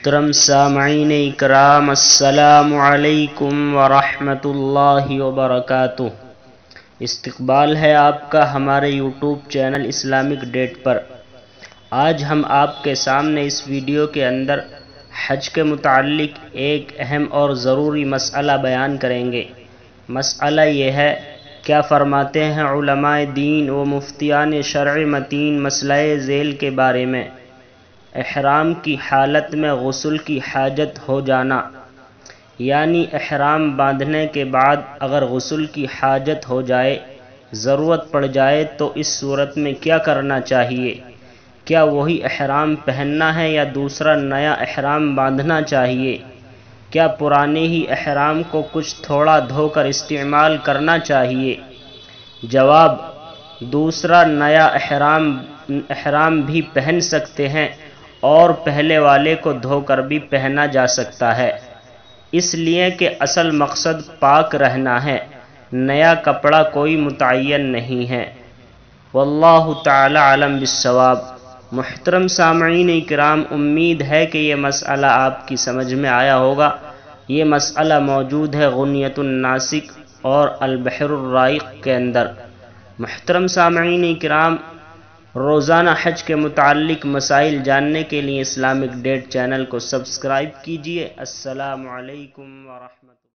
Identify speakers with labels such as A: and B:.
A: محترم سامعین اکرام، السلام علیکم ورحمۃ اللہ وبرکاتہ۔ استقبال ہے آپ کا ہمارے یوٹیوب چینل اسلامک ڈیٹ پر۔ آج ہم آپ کے سامنے اس ویڈیو کے اندر حج کے متعلق ایک اہم اور ضروری مسئلہ بیان کریں گے۔ مسئلہ یہ ہے، کیا فرماتے ہیں علماء دین و مفتیان شرع متین مسئلہ ذیل کے بارے میں؟ احرام کی حالت میں غسل کی حاجت ہو جانا، یعنی احرام باندھنے کے بعد اگر غسل کی حاجت ہو جائے، ضرورت پڑ جائے تو اس صورت میں کیا کرنا چاہیے؟ کیا وہی احرام پہننا ہے یا دوسرا نیا احرام باندھنا چاہیے؟ کیا پرانے ہی احرام کو کچھ تھوڑا دھو کر استعمال کرنا چاہیے؟ جواب: دوسرا نیا احرام بھی پہن سکتے ہیں اور پہلے والے کو دھو کر بھی پہنا جا سکتا ہے، اس لیے کہ اصل مقصد پاک رہنا ہے، نیا کپڑا کوئی متعین نہیں ہے۔ واللہ تعالی عالم بالصواب۔ محترم سامعین اکرام، امید ہے کہ یہ مسئلہ آپ کی سمجھ میں آیا ہوگا۔ یہ مسئلہ موجود ہے غنیۃ الناسک اور البحر الرائق کے اندر۔ محترم سامعین اکرام، روزانہ حج کے متعلق مسائل جاننے کے لیے اسلامک ڈیٹ چینل کو سبسکرائب کیجیے۔ السلام علیکم ورحمۃ اللہ۔